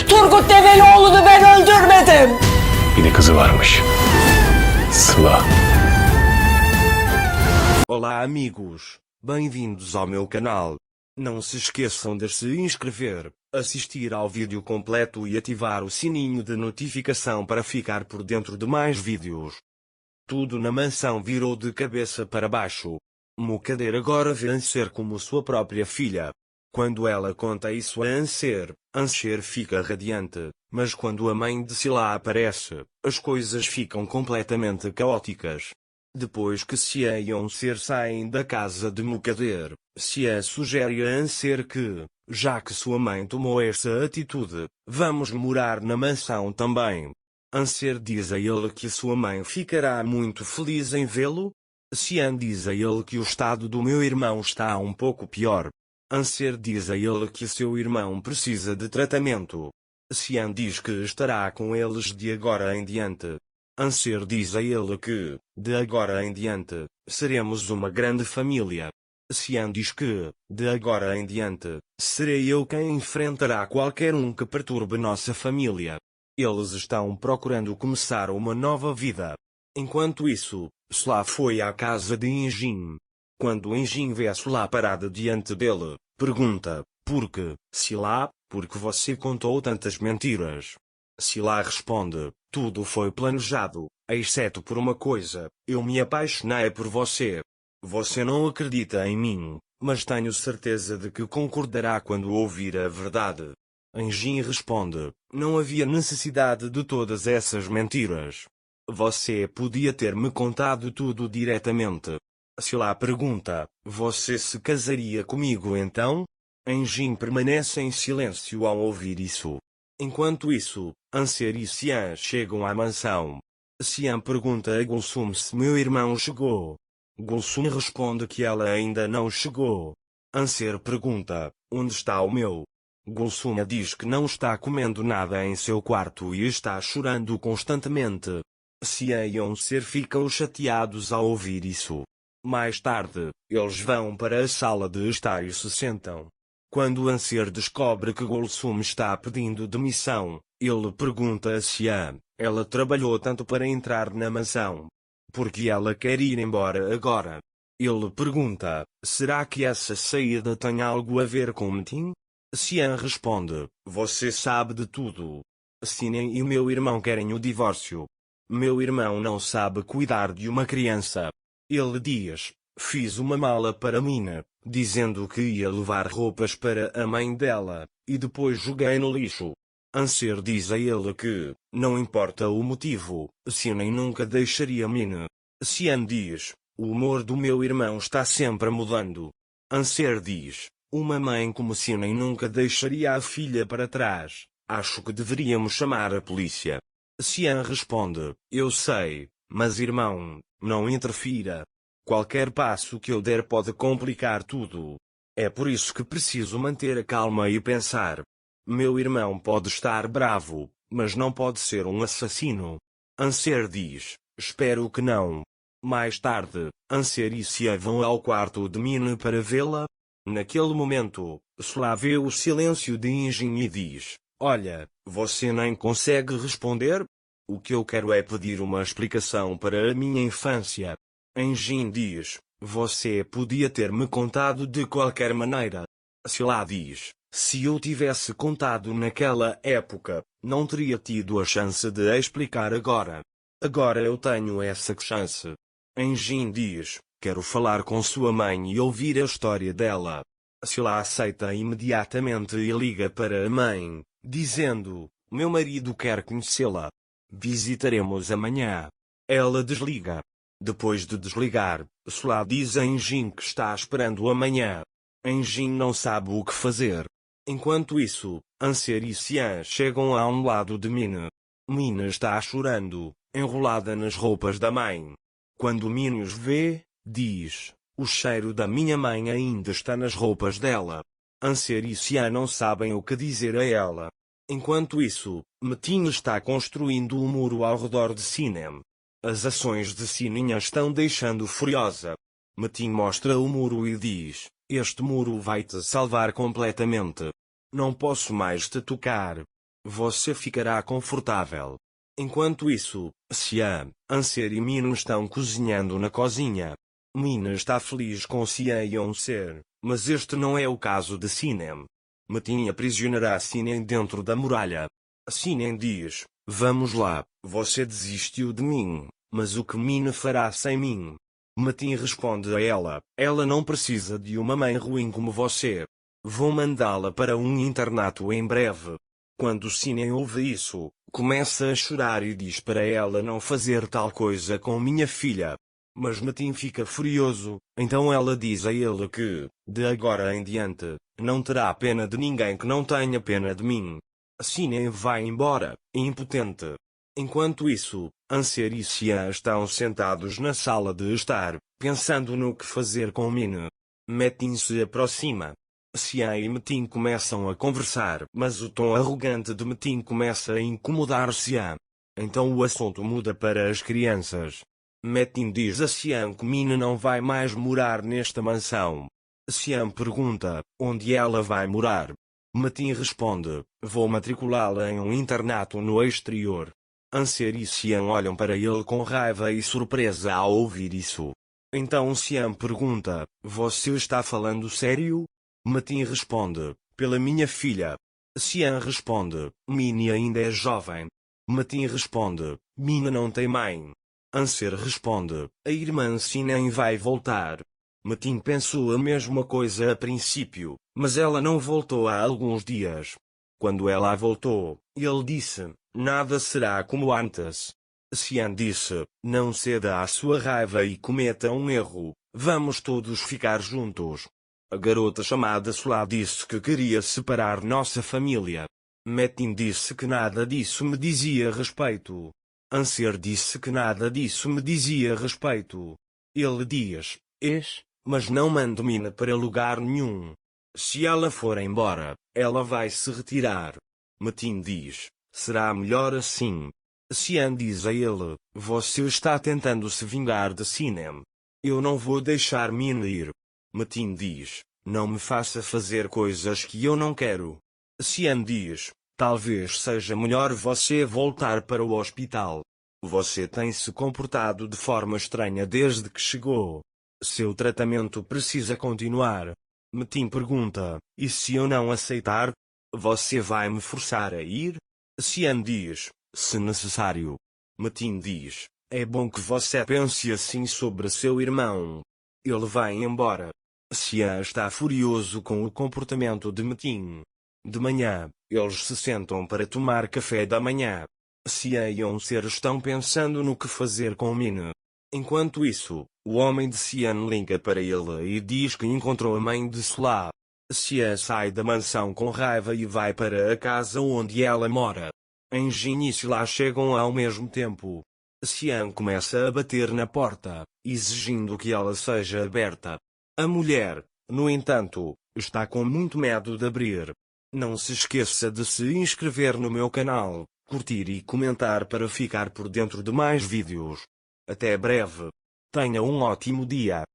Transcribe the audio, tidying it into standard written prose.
Turgut Develioğlu'nu ben öldürmedim. Bir de kızı varmış. Sıla. Olá amigos, bem-vindos ao meu canal. Não se esqueçam de se inscrever, assistir ao vídeo completo e ativar o sininho de notificação para ficar por dentro de mais vídeos. Tudo na mansão virou de cabeça para baixo. Mukadder agora vê Anser como sua própria filha. Quando ela conta isso a Anser, Anser fica radiante, mas quando a mãe de Sila aparece, as coisas ficam completamente caóticas. Depois que Sia e Anser saem da casa de Mukadder, Sia sugere a Anser que, já que sua mãe tomou essa atitude, vamos morar na mansão também. Anser diz a ele que sua mãe ficará muito feliz em vê-lo. Sian diz a ele que o estado do meu irmão está um pouco pior. Anser diz a ele que seu irmão precisa de tratamento. Sian diz que estará com eles de agora em diante. Anser diz a ele que, de agora em diante, seremos uma grande família. Sian diz que, de agora em diante, serei eu quem enfrentará qualquer um que perturbe nossa família. Eles estão procurando começar uma nova vida. Enquanto isso, Sla foi à casa de Engin. Quando Engin vê a Sla parada diante dele, pergunta, por que, Sila, por que você contou tantas mentiras? Sila responde, tudo foi planejado, exceto por uma coisa, eu me apaixonei por você. Você não acredita em mim, mas tenho certeza de que concordará quando ouvir a verdade. Engin responde, não havia necessidade de todas essas mentiras. Você podia ter me contado tudo diretamente. Sila pergunta, você se casaria comigo então? Engin permanece em silêncio ao ouvir isso. Enquanto isso, Anser e Sian chegam à mansão. Sian pergunta a Gulsum se meu irmão chegou. Gulsum responde que ela ainda não chegou. Anser pergunta, onde está o meu? Gulsum diz que não está comendo nada em seu quarto e está chorando constantemente. Sian e Anser ficam chateados ao ouvir isso. Mais tarde, eles vão para a sala de estar e se sentam. Quando Anser descobre que Gulsum está pedindo demissão, ele pergunta a Sian, ela trabalhou tanto para entrar na mansão. Por que ela quer ir embora agora? Ele pergunta, será que essa saída tem algo a ver com Metin? Sian responde, você sabe de tudo. Sinan e meu irmão querem o divórcio. Meu irmão não sabe cuidar de uma criança. Ele diz, fiz uma mala para Mina, dizendo que ia levar roupas para a mãe dela, e depois joguei no lixo. Anser diz a ele que, não importa o motivo, Sinan nunca deixaria Mina. Sian diz, o humor do meu irmão está sempre mudando. Anser diz, uma mãe como Sinan nunca deixaria a filha para trás, acho que deveríamos chamar a polícia. Sian responde, eu sei, mas irmão, não interfira. Qualquer passo que eu der pode complicar tudo. É por isso que preciso manter a calma e pensar. Meu irmão pode estar bravo, mas não pode ser um assassino. Anser diz, espero que não. Mais tarde, Anser e Sia vão ao quarto de Mina para vê-la. Naquele momento, Sla vê o silêncio de Engin e diz, olha, você nem consegue responder? O que eu quero é pedir uma explicação para a minha infância. Engin diz, você podia ter me contado de qualquer maneira. Sila diz, se eu tivesse contado naquela época, não teria tido a chance de explicar agora. Agora eu tenho essa chance. Engin diz, quero falar com sua mãe e ouvir a história dela. Sila aceita imediatamente e liga para a mãe, dizendo, meu marido quer conhecê-la. Visitaremos amanhã. Ela desliga. Depois de desligar, Sla diz a Engin que está esperando amanhã. Engin não sabe o que fazer. Enquanto isso, Anser e Sian chegam a um lado de Mina. Mina está chorando, enrolada nas roupas da mãe. Quando Mina os vê, diz, o cheiro da minha mãe ainda está nas roupas dela. Anser e Sian não sabem o que dizer a ela. Enquanto isso, Metin está construindo um muro ao redor de Sinem. As ações de Sininha estão deixando furiosa. Metin mostra o muro e diz, este muro vai te salvar completamente. Não posso mais te tocar. você ficará confortável. Enquanto isso, Xian, Anser e Min estão cozinhando na cozinha. Min está feliz com Xian e Anser, mas este não é o caso de Sinem. Metin aprisionará Sinem dentro da muralha. Sinem diz: vamos lá, você desistiu de mim, mas o que Min fará sem mim? Metin responde a ela não precisa de uma mãe ruim como você. Vou mandá-la para um internato em breve. Quando Sinem ouve isso, começa a chorar e diz para ela não fazer tal coisa com minha filha. Mas Metin fica furioso, então ela diz a ele que, de agora em diante, não terá pena de ninguém que não tenha pena de mim. Sinem vai embora, impotente. Enquanto isso, Anser e Xian estão sentados na sala de estar, pensando no que fazer com Min. Metin se aproxima. Xian e Metin começam a conversar, mas o tom arrogante de Metin começa a incomodar Xian. Então o assunto muda para as crianças. Metin diz a Xian que Min não vai mais morar nesta mansão. Xian pergunta, onde ela vai morar? Metin responde, vou matriculá-la em um internato no exterior. Anser e Xian olham para ele com raiva e surpresa ao ouvir isso. Então Xian pergunta, você está falando sério? Metin responde, pela minha filha. Xian responde, Min ainda é jovem. Metin responde, Min não tem mãe. Anser responde, a irmã Sinem vai voltar. Metin pensou a mesma coisa a princípio, mas ela não voltou há alguns dias. Quando ela voltou, ele disse, nada será como antes. Xian disse, não ceda à sua raiva e cometa um erro, vamos todos ficar juntos. A garota chamada Sula disse que queria separar nossa família. Metin disse que nada disso me dizia respeito. Anser disse que nada disso me dizia respeito. Ele diz, mas não mando Min para lugar nenhum. Se ela for embora, ela vai se retirar. Metin diz, será melhor assim. Xian diz a ele, você está tentando se vingar de Sinem. Eu não vou deixar Min ir. Metin diz, não me faça fazer coisas que eu não quero. Xian diz, talvez seja melhor você voltar para o hospital. Você tem se comportado de forma estranha desde que chegou. Seu tratamento precisa continuar. Metin pergunta, e se eu não aceitar? Você vai me forçar a ir? Xian diz, se necessário. Metin diz, é bom que você pense assim sobre seu irmão. Ele vai embora. Xian está furioso com o comportamento de Metin. De manhã, eles se sentam para tomar café da manhã. Xian e Anser estão pensando no que fazer com Min. Enquanto isso, o homem de Xian liga para ele e diz que encontrou a mãe de Sula. Xian sai da mansão com raiva e vai para a casa onde ela mora. Em Jin e Sula chegam ao mesmo tempo. Xian começa a bater na porta, exigindo que ela seja aberta. A mulher, no entanto, está com muito medo de abrir. Não se esqueça de se inscrever no meu canal, curtir e comentar para ficar por dentro de mais vídeos. Até breve. Tenha um ótimo dia.